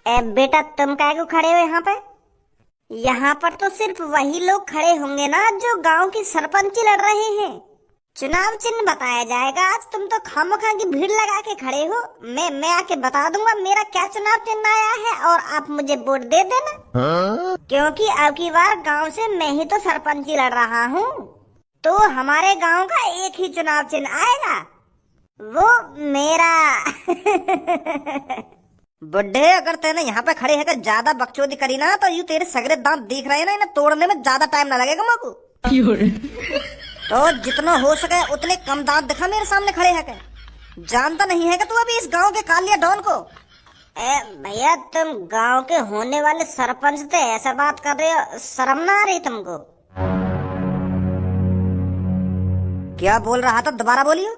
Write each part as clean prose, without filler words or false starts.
बेटा तुम काहे को खड़े हो यहाँ पे? यहाँ पर तो सिर्फ वही लोग खड़े होंगे ना जो गांव की सरपंची लड़ रहे हैं। चुनाव चिन्ह बताया जाएगा आज। तुम तो खामोखा की भीड़ लगा के खड़े हो। मैं आके बता दूंगा मेरा क्या चुनाव चिन्ह आया है और आप मुझे वोट दे देना। क्योंकि अब की बार गांव से मैं ही तो सरपंची लड़ रहा हूँ। तो हमारे गांव का एक ही चुनाव चिन्ह आएगा, वो मेरा। बुड्ढे, अगर तेने यहाँ पे खड़े होकर ज्यादा बकचोदी करी ना तो यूं तेरे सगरे दांत दिख रहे हैं ना, इन्हें तोड़ने में ज्यादा टाइम ना लगेगा मको। तो जितना हो सके उतने कम दांत दिखा मेरे सामने खड़े होकर। जानता नहीं है कि तू अभी इस गांव के कालिया डॉन को। भैया तुम गांव के होने वाले सरपंच थे, ऐसा बात कर रहे हो? शर्म ना आ रही तुमको? क्या बोल रहा था, दोबारा बोलियो।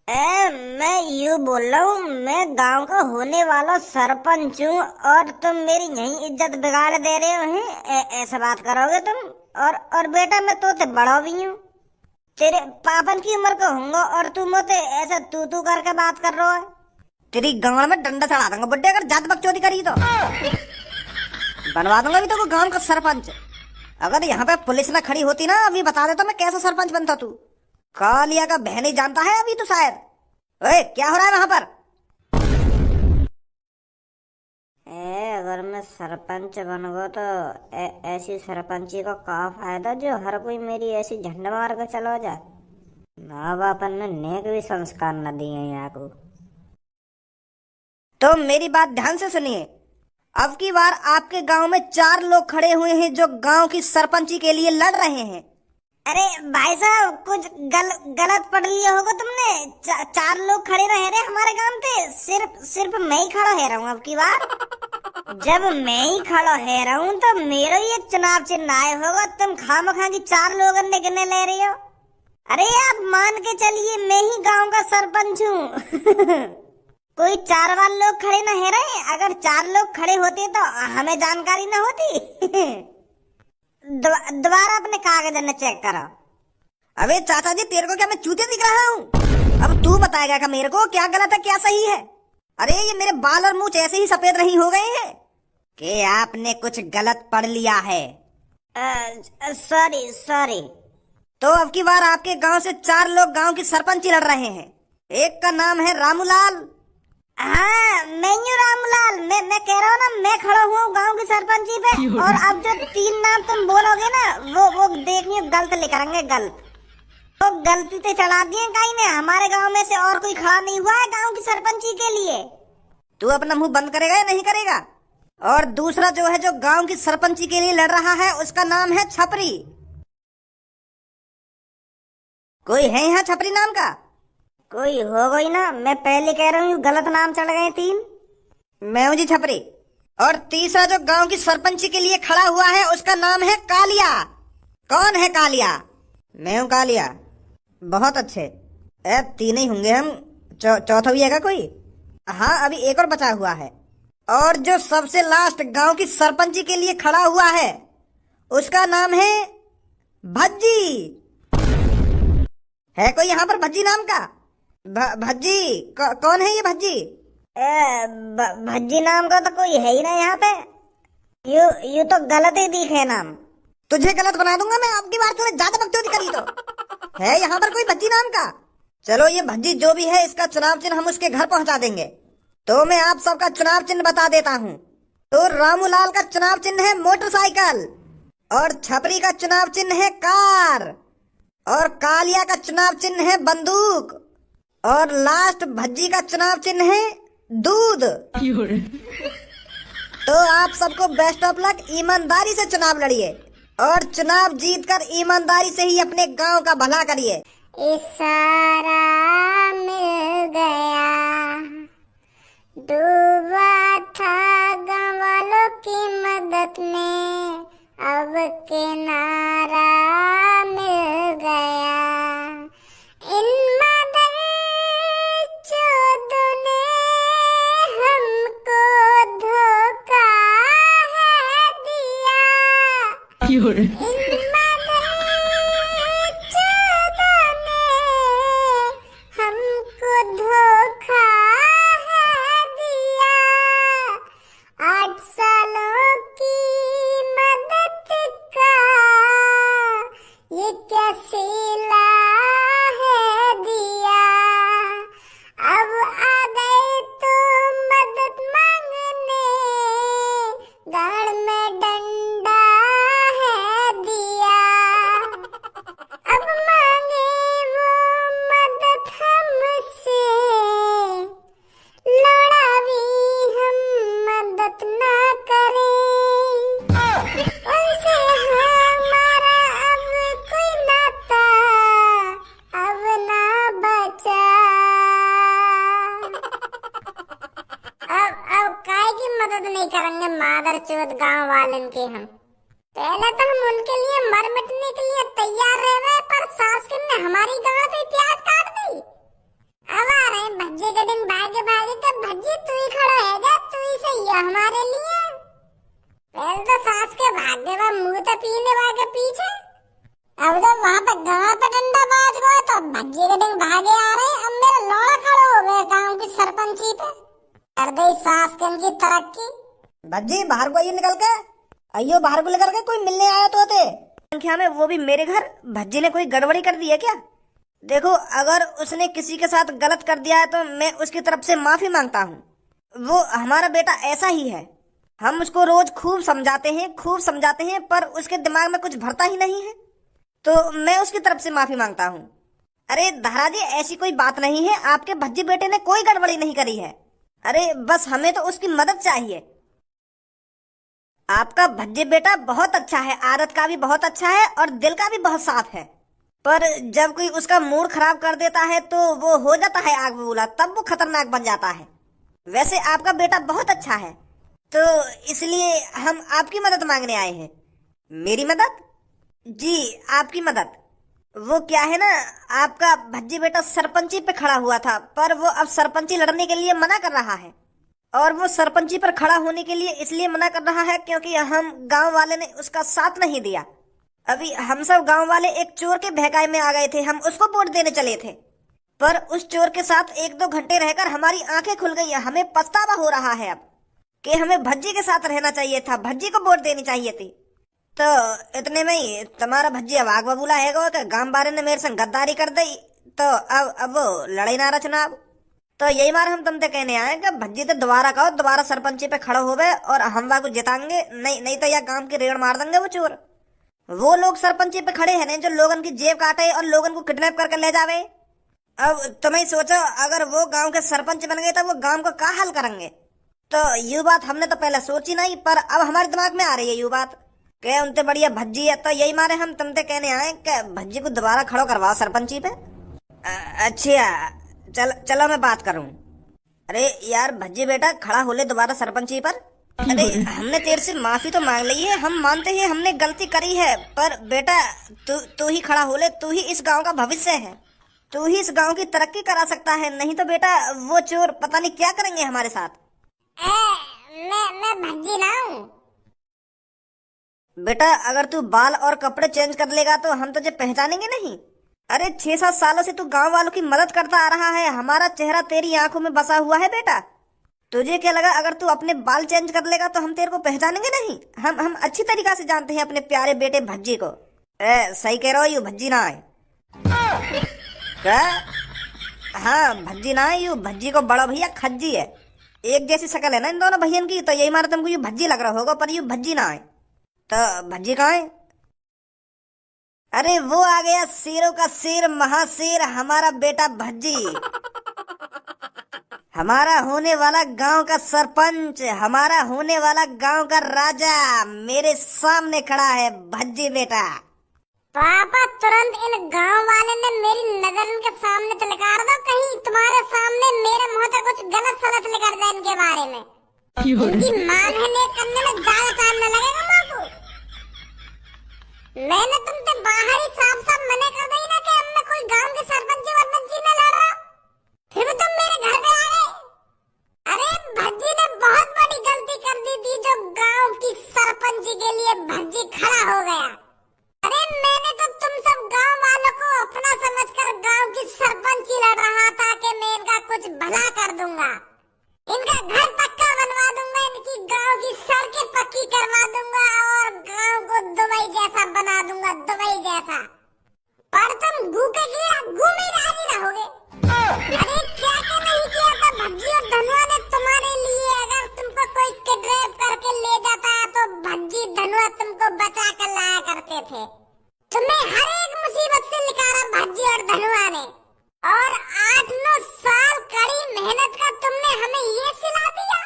मैं यूँ बोल रहा हूँ, मैं गांव का होने वाला सरपंच हूँ और तुम मेरी यही इज्जत बिगाड़ दे रहे हो हैं। ऐसा बात करोगे तुम? और बेटा मैं तो बड़ा भी हूँ, तेरे पापन की उम्र का होऊंगा और तू मुझे ऐसा तू करके बात कर रहा है। तेरी गांव में डंडा चढ़ा दूंगा बुड्ढे, अगर ज्यादा बकचोदी करी तो बनवा दूंगा अभी तो गांव का सरपंच। अगर यहाँ पे पुलिस ना खड़ी होती ना, अभी बता दे तो मैं कैसा सरपंच बनता। तू कालिया का बहन ही जानता है अभी तो शायद। ओए क्या हो रहा है वहां पर? अगर मैं सरपंच बन गो तो ऐसी सरपंची को का फायदा जो हर कोई मेरी ऐसी झंड मार कर चलो जाए। माँ बाप ने नेक भी संस्कार न दिए यहाँ को। तो मेरी बात ध्यान से सुनिए। अब की बार आपके गांव में 4 लोग खड़े हुए हैं जो गांव की सरपंची के लिए लड़ रहे हैं। अरे भाई साहब, कुछ गलत पढ़ लिया होगा तुमने। 4 लोग खड़े रह रहे हमारे गांव पे। सिर्फ मैं ही खड़ा है रहा हूँ अब की बार। जब मैं ही खड़ा है रहा हूँ तो मेरा ही एक चुनाव चिन्ह आया होगा। तुम खामखा की 4 लोग गिने ले रहे हो। अरे आप मान के चलिए मैं ही गांव का सरपंच हूँ। कोई 4 वाले लोग खड़े ना है रहे। अगर 4 लोग खड़े होते तो हमें जानकारी ना होती। दोबारा अपने कागज ने चेक करो। अबे चाचा जी, तेरे को क्या मैं चूतिया दिख रहा हूँ? अब तू बताएगा क्या मेरे को क्या गलत है क्या सही है? अरे ये मेरे बाल और मूंछ ऐसे ही सफेद नहीं हो गए हैं कि आपने कुछ गलत पढ़ लिया है। सॉरी। तो अब की बार आपके गांव से 4 लोग गांव की सरपंची लड़ रहे हैं। एक का नाम है रामूलाल। हाँ, मैं ही रामूलाल। मैं कह रहा हूँ ना, मैं खड़ा हुआ हूँ गांव की सरपंची पे। और अब जो 3 नाम तुम बोलोगे ना, वो देखिए गलत लिखेंगे, गलत। तो गलती से चढ़ा दिए कहीं ने। हमारे गांव में से और कोई खड़ा नहीं हुआ है गांव की सरपंची के लिए। तू अपना मुंह बंद करेगा या नहीं करेगा? और दूसरा जो है जो गांव की सरपंची के लिए लड़ रहा है, उसका नाम है छपरी। कोई है यहाँ छपरी नाम का? कोई हो गई ना। मैं पहले कह रहा हूँ गलत नाम चढ़ गए 3। मैं हूँ जी छपरी। और तीसरा जो गांव की सरपंची के लिए खड़ा हुआ है, उसका नाम है कालिया। कौन है कालिया? मैं हूँ कालिया। बहुत अच्छे। 3 ही होंगे हम। चौथा भी है कोई? हाँ, अभी एक और बचा हुआ है। और जो सबसे लास्ट गांव की सरपंची के लिए खड़ा हुआ है, उसका नाम है भज्जी। है कोई यहाँ पर भज्जी नाम का? भज्जी कौन है ये भज्जी? भज्जी नाम का तो कोई है ही ना यहाँ पे। यू तो गलत ही दिखे नाम। तुझे गलत बना दूंगा मैं आपकी बार। तूने ज्यादा बकचोदी करी तो। है यहाँ पर कोई भज्जी नाम का? चलो ये भज्जी जो भी है, इसका चुनाव चिन्ह हम उसके घर पहुंचा देंगे। तो मैं आप सबका चुनाव चिन्ह बता देता हूँ। तो रामूलाल का चुनाव चिन्ह है मोटरसाइकिल, और छपरी का चुनाव चिन्ह है कार, और कालिया का चुनाव चिन्ह है बंदूक, और लास्ट भज्जी का चुनाव चिन्ह है दूध। तो आप सबको बेस्ट ऑफ लक। ईमानदारी से चुनाव लड़िए और चुनाव जीतकर ईमानदारी से ही अपने गांव का भला करिए। इशारा मिल गया, डूबा था गाँव वालों की मदद में, अब किनारा मिल गया। इन मदर चोदों ने हमको धोखा है दिया। इन मदर चोदों ने हमको धोखा है दिया। चौथ गांव वालन के हम पहले तो हम उनके लिए मर मिटने के लिए तैयार रह रहे, पर सास ने हमारी गांव पे प्याज काट दी। अब आ रहे भज्जे के दिन भागे भागे, तो भज्जी तू ही खड़ा है जा, तू ही सही है हमारे लिए। पहले तो सास के भागे बा मुंह तो पीने वाले पीछे, अब तो वहाँ पे गांव पे डंडा बाज गया, तो भज्जे के दिन भागे आ रहे। अब मेरा लौड़ा खड़ा हो गया गांव की सरपंची पे, कर गई सास के उनकी तरक्की। भज्जी बाहर को आइए निकल के, आइयो बाहर को लेकर के, कोई मिलने आया तो होते संख्या में, वो भी मेरे घर। भज्जी ने कोई गड़बड़ी कर दी है क्या? देखो, अगर उसने किसी के साथ गलत कर दिया है तो मैं उसकी तरफ से माफी मांगता हूँ। वो हमारा बेटा ऐसा ही है, हम उसको रोज खूब समझाते हैं, पर उसके दिमाग में कुछ भरता ही नहीं है, तो मैं उसकी तरफ से माफी मांगता हूँ। अरे दादाजी, ऐसी कोई बात नहीं है, आपके भज्जी बेटे ने कोई गड़बड़ी नहीं करी है। अरे बस हमें तो उसकी मदद चाहिए। आपका भज्जी बेटा बहुत अच्छा है, आदत का भी बहुत अच्छा है और दिल का भी बहुत साफ है, पर जब कोई उसका मूड खराब कर देता है तो वो हो जाता है आग बबूला, तब वो खतरनाक बन जाता है। वैसे आपका बेटा बहुत अच्छा है, तो इसलिए हम आपकी मदद मांगने आए हैं। मेरी मदद? जी, आपकी मदद। वो क्या है ना, आपका भज्जी बेटा सरपंची पे खड़ा हुआ था, पर वो अब सरपंची लड़ने के लिए मना कर रहा है, और वो सरपंची पर खड़ा होने के लिए इसलिए मना कर रहा है क्योंकि हम गांव वाले ने उसका साथ नहीं दिया। अभी हम सब गांव वाले एक चोर के बहकावे में आ गए थे, हम उसको वोट देने चले थे, पर उस चोर के साथ 1-2 घंटे रहकर हमारी आंखें खुल गई। हमें पछतावा हो रहा है अब कि हमें भज्जी के साथ रहना चाहिए था, भज्जी को वोट देनी चाहिए थी। तो इतने में ही तुम्हारा भज्जी अब आग बबूला है कि गांव वाले ने मेरे संग गद्दारी कर दी, तो अब वो लड़ाई नारा चुनाव। तो यही बार हम तुमसे कहने आए कि भज्जी तो दोबारा कहो, दोबारा सरपंची पे खड़ो हो गए और हम वाको जिताएंगे, नहीं तो यह गांव की रेड़ मार देंगे वो चोर। वो लोग सरपंची पे खड़े हैं जो लोगन की जेब काटे और लोगन को किडनैप करके ले जावे। अब तुम्हें सोचो, अगर वो गांव के सरपंच बन गए तो वो गांव को क्या हाल करेंगे। तो ये बात हमने तो पहले सोची नहीं, पर अब हमारे दिमाग में आ रही है ये बात कि उनसे बढ़िया भज्जी है। तो यही मारे हम तुमसे कहने आए कि भज्जी को दोबारा खड़ो करवाओ सरपंची पे। अच्छा चलो मैं बात करूं। अरे यार भज्जी बेटा, खड़ा हो ले दोबारा सरपंची पर। अरे हमने तेरे से माफी तो मांग ली है, हम मानते हैं हमने गलती करी है, पर बेटा तू ही खड़ा हो ले, तू ही इस गांव का भविष्य है, तू ही इस गांव की तरक्की करा सकता है, नहीं तो बेटा वो चोर पता नहीं क्या करेंगे हमारे साथ। मैं भज्जी ना हूँ बेटा, अगर तू बाल और कपड़े चेंज कर लेगा तो हम तुझे पहचानेंगे नहीं। अरे 6-7 सालों से तू गांव वालों की मदद करता आ रहा है, हमारा चेहरा तेरी आंखों में बसा हुआ है बेटा। तुझे क्या लगा अगर तू अपने बाल चेंज कर लेगा तो हम तेरे को पहचानेंगे नहीं? हम अच्छी तरीका से जानते हैं अपने प्यारे बेटे भज्जी को। सही कह रहे हो, यू भज्जी ना है क्या? हाँ भज्जी ना है, यू भज्जी को बड़ा भैया खज्जी है, एक जैसी शक्ल है ना इन दोनों भैया की, तो यही मारा तुमको यू भज्जी लग रहा होगा, पर यू भज्जी ना है। तो भज्जी कहाँ है? अरे वो आ गया शेरों का शेर, महाशेर, हमारा बेटा भज्जी, हमारा होने वाला गांव का सरपंच, हमारा होने वाला गांव का राजा मेरे सामने खड़ा है भज्जी बेटा। पापा तुरंत इन गांव वाले ने मेरी नजर इनके सामने तो निकाल दो, कहीं तुम्हारे सामने मेरे मुंह से कुछ गलत सलत निकल जाए इनके बारे में। इनकी मान है ने करने में ज्यादा टाइम न लगेगा माँ को। मैंने तुमसे बाहर ही साफ साफ मना कर दी ना कि अब मैं कोई गांव के सरपंच वर्पंची न लड़ रहा, फिर भी तुम मेरे घर पे आ गए। अरे भज्जी ने बहुत बड़ी गलती कर दी थी जो गांव की सरपंची के लिए भज्जी खड़ा हो गया। अरे मैंने तो तुम सब गांव वालों को अपना समझकर गांव की सरपंची लड़ रहा था कि मैं इनका कुछ भला कर दूंगा, इनका घर पक्का बनवा दूंगा, इनकी गांव की सड़कें पक्की करवा दूंगा और गांव को दुबई जैसा बना दूंगा, दुबई जैसा। पर तुम भूखे घूमे राजी रहोगे। अरे क्या नहीं किया था भज्जी और धनुआ ने तुम्हारे लिए। अगर तुमको कोई किडनैप करके ले जाता तो भज्जी धनुआ तुमको बचा कर लाया करते थे। तुम्हें हर एक मुसीबत से निकाला भज्जी और धनुआ ने, और 8-9 साल कड़ी मेहनत का तुमने हमें ये सिला दिया।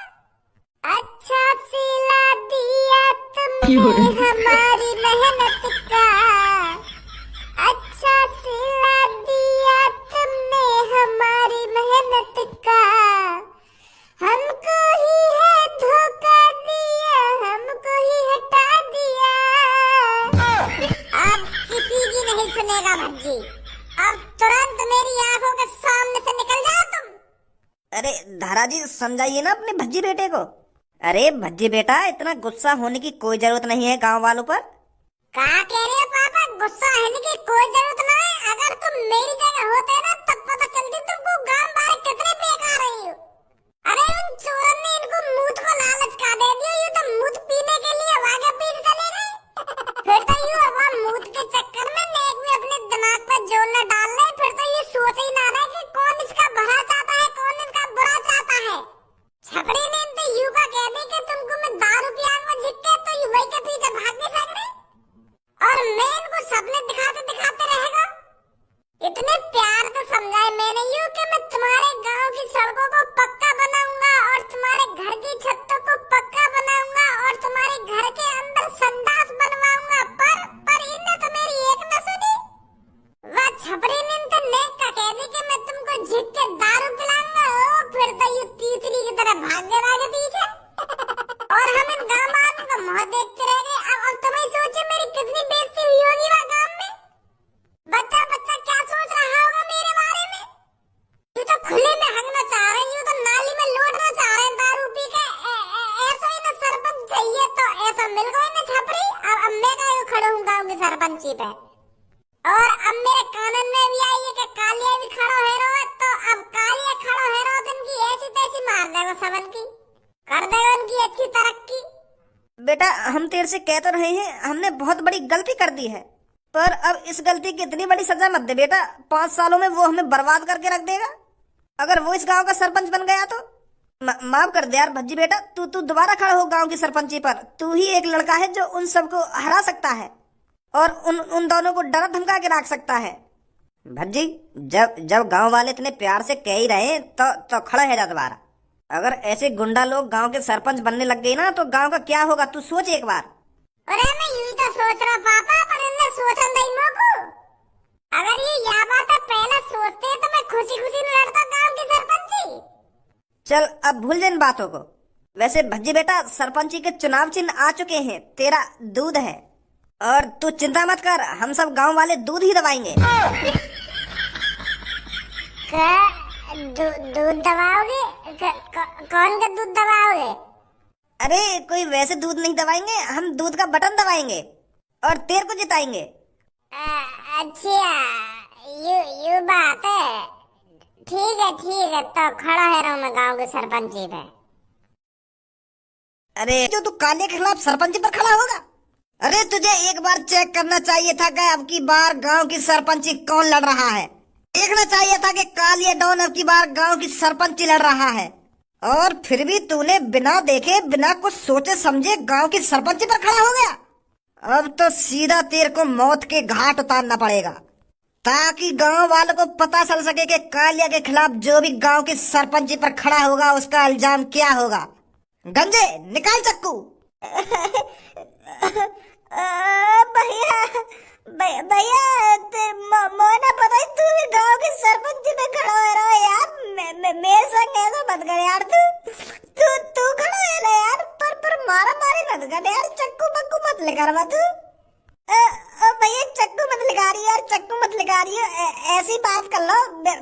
अच्छा सिला दिया तुमने हमारी मेहनत का, अच्छा सिला दिया तुमने हमारी मेहनत का। हमको ही है धोखा दिया, हमको महाराज जी समझाइए ना अपने भज्जी बेटे को। अरे भज्जी बेटा, इतना गुस्सा होने की कोई जरूरत नहीं है गांव वालों पर। क्या कह रहे हो पापा? गुस्सा होने की कोई जरूरत ना है। अगर तुम मेरी जगह होते ना तब पता चलती तुमको गांव वाले कितने बेकार रही हो। अरे उन चोरों ने इनको मूत को लालच का दे दिया, ये तो मूत पीने के लिए आगे पीछे चले गए। फिर तो यूं वहाँ मूत के चक्कर में नेक भी अपने दिमाग पर जोर न डाल रहे। फिर तो ये सोच ही ना रहे कि कौन इसका भला चाहता है, कौन इनका बुरा चाहता है। छपड़ी ने इनसे यूं का कह दी कि तुमको मैं दारू की आग में झिक के तो वही के पीछे भाग नहीं सकते, और मैं इनको सपने दिखाते दिखाते रहेगा। इतने प्यार से समझाए मैंने यूं कि मैं तुम्हारे गांव की सड़कों को पक्का बनाऊंगा और तुम्हारे घर की छतों को पक्का बनाऊंगा और तुम्हारे घर के अंदर संडास बनवाऊंगा, पर इनने तो मेरी एक न सुनी। वह छपरी ने तो नेक का कह दी कि मैं तुमको झिक के दारू पिलाऊंगा। ओ फिर तो ये तीतली की तरह भाग गए आगे पीछे, और हम इन गांव वालों का मुंह देखते रह गए। अब तुम्हें सोचो मेरी कितनी बेइज्जती हुई होगी वहाँ गांव में। बच्चा बच्चा क्या सोच रहा होगा मेरे बारे में। यू तो खुले में हगना चाह रहे हैं, यू तो नाली में लौटना चाह रहे हैं दारू पी के। ऐसा ही ना सरपंच चाहिए तो ऐसा मिल गई ना छपरी। अब मैं का खड़ा हूँ गाँव की सरपंची पे, और अब मेरे कानून में भी आई है कि कालिया भी खड़ा है रहो। तो अब कालिया खड़ा है रहो तो इनकी ऐसी तैसी मार देगा सबन की, कर देगा उनकी अच्छी तरक्की। बेटा हम तेरे से कह तो रहे हैं, हमने बहुत बड़ी गलती कर दी है, पर अब इस गलती की इतनी बड़ी सजा मत दे बेटा। 5 सालों में वो हमें बर्बाद करके रख देगा। अगर वो इस गांव का सरपंच बन गया तो माफ कर दे यार भज्जी बेटा। तू दोबारा खड़ा हो गांव की सरपंची पर। तू ही एक लड़का है जो उन सबको हरा सकता है और उन दोनों को डरा धमका के रख सकता है। भज्जी जब गांव वाले इतने प्यार से कह ही रहे तो खड़ा है जा दोबारा। अगर ऐसे गुंडा लोग गांव के सरपंच बनने लग गए ना तो गांव का क्या होगा, तू सोच एक बार। अरे मैं यूं तो सोच रहा पापा, पर इनने सोचा नहीं मोको। अगर ये या बात पहले सोचते तो मैं खुशी खुशी लड़ता गांव की सरपंची। चल अब भूल जा इन बातों को। वैसे भज्जी बेटा, सरपंची के चुनाव चिन्ह आ चुके हैं, तेरा दूध है, और तू चिंता मत कर, हम सब गांव वाले दूध ही दबाएंगे। दूध दबाओगे? कौन का दूध दबाओगे? अरे कोई वैसे दूध नहीं दबाएंगे, हम दूध का बटन दबाएंगे और तेरे को जिताएंगे। अच्छा यू बात है। ठीक है तो खड़ा है रहा मैं गांव के सरपंची पे। अरे जो तू काले के खिलाफ सरपंची पर खड़ा होगा? अरे तुझे एक बार चेक करना चाहिए था कि अब की बार गांव की सरपंची कौन लड़ रहा है। देखना चाहिए था कि कालिया डॉन अब की बार गांव की सरपंची लड़ रहा है, और फिर भी तूने बिना देखे बिना कुछ सोचे समझे गांव की सरपंची पर खड़ा हो गया। अब तो सीधा तेरे को मौत के घाट उतारना पड़ेगा, ताकि गांव वालों को पता चल सके कि कालिया के खिलाफ जो भी गांव की सरपंची पर खड़ा होगा उसका इल्जाम क्या होगा। गंजे निकाल चक्कू। भैया मोना पता है तू भी गांव के सरपंच में खड़ा है रहा यार। मेरे संग ऐसा मत कर यार। तू खड़ा है ना यार, पर मारा मारी मत कर यार। चक्कू बक्कू मत लेकर तू। भैया चक्कू मत लगा रही यार, चक्कू मत लगा रही है। ऐसी बात कर लो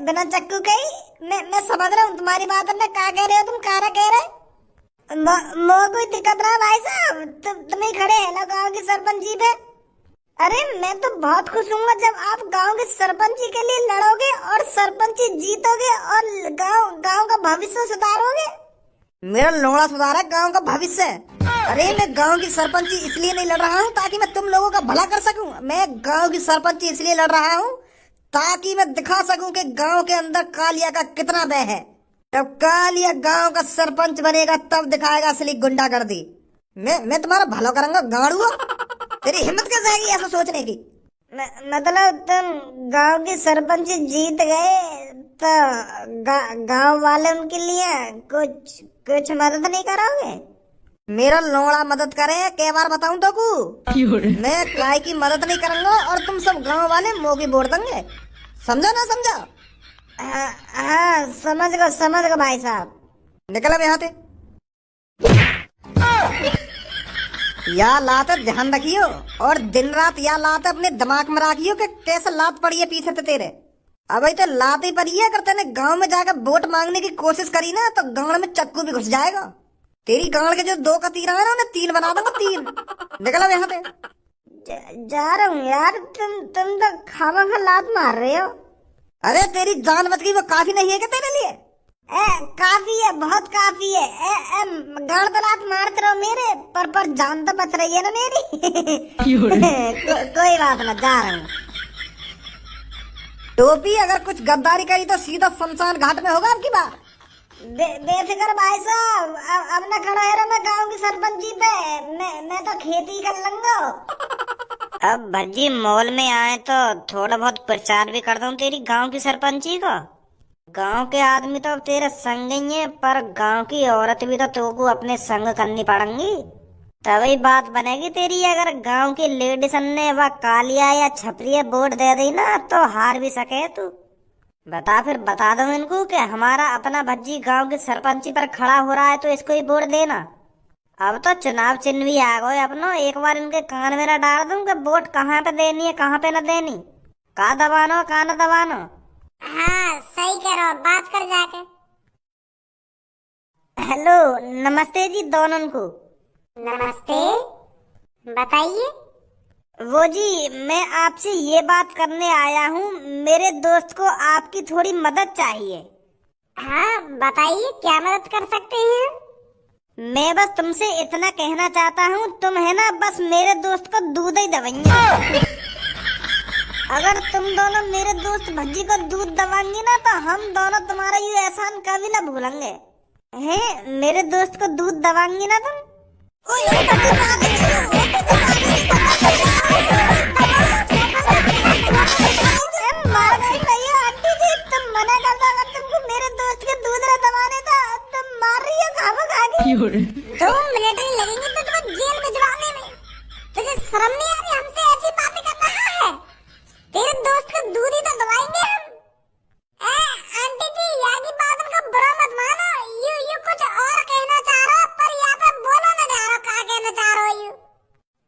बिना चक्कू के ही। मैं समझ रहा हूँ तुम्हारी बात। मैं क्या कह रहे हो, तुम क्या कह रहे मो कोई दिक्कत ना भाई साहब, तुम ही खड़े हैं ना गांव की सरपंची पे। अरे मैं तो बहुत खुश हूँ जब आप गांव के सरपंची के लिए लड़ोगे और सरपंची जीतोगे और गांव का भविष्य सुधारोगे। मेरा लोड़ा सुधार है गांव का भविष्य। अरे मैं गांव की सरपंची इसलिए नहीं लड़ रहा हूँ ताकि मैं तुम लोगों का भला कर सकूं। मैं गांव की सरपंची इसलिए लड़ रहा हूँ ताकि मैं दिखा सकूं कि गांव के अंदर कालिया का कितना भय है। जब कालिया गांव का सरपंच बनेगा तब दिखाएगा असली गुंडागर्दी। मैं तुम्हारा भला करूंगा गाड़ुआ। तेरी हिम्मत कैसे आएगी ऐसा सोचने की? मतलब तुम गांव की सरपंच जीत गए तो गांव वाले उनके लिए कुछ मदद नहीं करोगे? मेरा लोड़ा मदद करे कई बार बताऊं तो को मैं काय की मदद नहीं करूंगा और तुम सब गांव वाले मोगी बोल देंगे। समझा ना समझा? हाँ समझ गो भाई साहब। निकल अब यहाँ से। या लात ध्यान रखियो और दिन रात या लात अपने दिमाग में रखियो कि कैसे लात पड़ी है पीछे से तेरे। अब तो लात ही पर ही है, अगर तेने गांव में जाकर वोट मांगने की कोशिश करी ना तो गांव में चक्कू भी घुस जाएगा। तेरी गांव के जो 2 का तीर है ना उन्हें 3 बना दूंगा, 3। निकल अब यहाँ पे। जा रहा हूँ यार, तुम तो खामखा लात मार रहे हो। अरे तेरी जान बच गई, वो काफी नहीं है क्या तेरे लिए? काफी है, बहुत काफी है। गाड़ पे लात मारते रहो मेरे पर जान तो बच रही है ना मेरी। कोई बात ना, जा रहा हूँ। टोपी अगर कुछ गद्दारी करी तो सीधा शमशान घाट में होगा आपकी बात। बेफिक्र भाई साहब, अब ना खड़ा है मैं गांव की सरपंची पे। मैं तो खेती कर लूंगा। अब भज्जी मॉल में आए तो थोड़ा बहुत प्रचार भी कर दूं तेरी गांव की सरपंची का। गांव के आदमी तो अब तेरे संग ही है, पर गांव की औरत भी तो तुमको अपने संग करनी पड़ेंगी, तभी बात बनेगी तेरी। अगर गांव की लेडीज ने वह कालिया या छपरी वोट दे दी ना तो हार भी सके तू। बता दो इनको कि हमारा अपना भज्जी गांव की सरपंची पर खड़ा हो रहा है तो इसको ही वोट देना। अब तो चुनाव चिन्ह भी आ गए अपनो, एक बार इनके कान में ना डाल दूं कि वोट कहाँ पे देनी है कहाँ पे न देनी, का दबानो का न दबानो। हाँ सही कह रहे हो, बात कर जाके। हेलो, नमस्ते जी दोनों को। नमस्ते, बताइए। वो जी, मैं आपसे ये बात करने आया हूँ, मेरे दोस्त को आपकी थोड़ी मदद चाहिए। हाँ बताइए, क्या मदद कर सकते हैं? मैं बस तुमसे इतना कहना चाहता हूँ, तुम है ना बस मेरे दोस्त को दूध ही दवाइए। अगर तुम दोनों मेरे दोस्त भज्जी को दूध दवाएंगे ना तो हम दोनों तुम्हारा ये एहसान कभी ना भूलेंगे। हैं, मेरे दोस्त को दूध दवाएंगे ना तुम? तुम मना कर दो, अगर तुमको मेरे दोस्त के दूध ना दवाने था तुम मार रही हो खामखा। 2 मिनट ही लगेंगे तो तुम्हें जेल भिजवाने में। तुझे शर्म नहीं आ रही हमसे ऐसी बातें कर रहा है? तेरे दोस्त को दूध ही तो दवाएंगे हम। आंटी जी, यहाँ की बात उनका बुरा मत मानो। यू कुछ और कहना चाह रहा, पर यहाँ पे बोलो ना जा रहा, क्या कहना चाह रहा हो यू?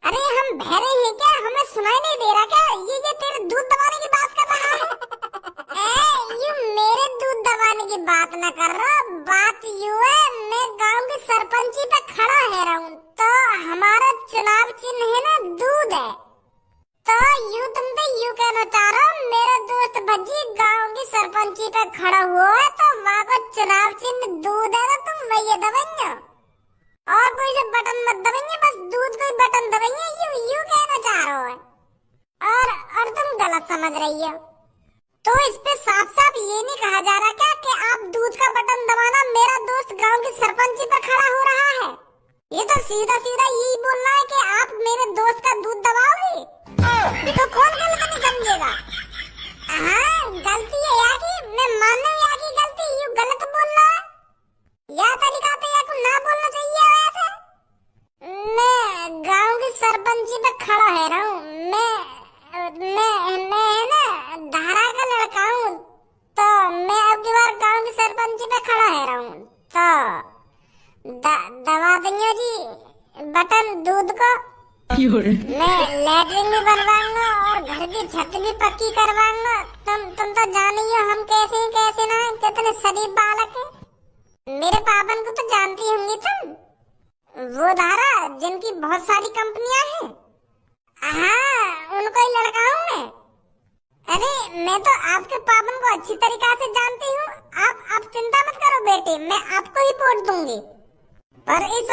अरे हम बहरे हैं क्या, हमें सुनाई नहीं दे रहा क्या? ये तेरे दूध दबाने की बात कर रहा है। यू मेरे दूध दबाने की बात न कर रहा, बात यू है मैं गांव की सरपंची पे खड़ा है रहा हूँ, तो हमारा चुनाव चिन्ह है ना दूध है। तो तुम तो यू कहना चाह रहा हो मेरा दोस्त भज्जी गांव की सरपंची पे खड़ा हुआ है तो वहाँ का चुनाव चिन्ह दूध है ना, तुम वही दबाइए और कोई से बटन मत दबाइए, बस दूध कोई बटन दबाइए। यू कहना चाह रहा हो और तुम गलत समझ रही हो। तो इस पे साफ साफ ये नहीं कहा जा रहा क्या कि आप दूध का बटन दबाना मेरा दोस्त गांव की सरपंची पर खड़ा हो रहा है? ये तो सीधा सीधा यही बोलना है कि आप मेरे दोस्त का दूध दबाओगे, तो कौन गलत नहीं समझेगा? हाँ गलती है यहाँ की, मैं मानता हूँ यहाँ की गलती, यू गलत बोल रहा है। यह तरीका तो यहाँ को ना बोलना चाहिए ऐसे। मैं गांव की सरपंची पे खड़ा है रहा हूँ, मैं ना धारा का लड़का हूँ, तो मैं अब की बार गांव की सरपंची पे खड़ा है रहा हूँ, तो दबा देंगे जी बटन दूध को। मैं लैट्रिन भी बनवाऊंगा और घर की छत भी पक्की करवाऊंगा। तुम तो जान ही हो हम कैसे हैं कैसे ना, कितने शरीफ बालक हैं। मेरे पापन को तो जानती होंगी तुम, वो धारा जिनकी बहुत सारी कंपनियां हैं। हाँ उनको ही लड़का हूँ मैं। अरे मैं तो आपके पापन को अच्छी तरीका से जानती हूँ, आप चिंता मत करो बेटे, मैं आपको ही वोट दूंगी। पर इस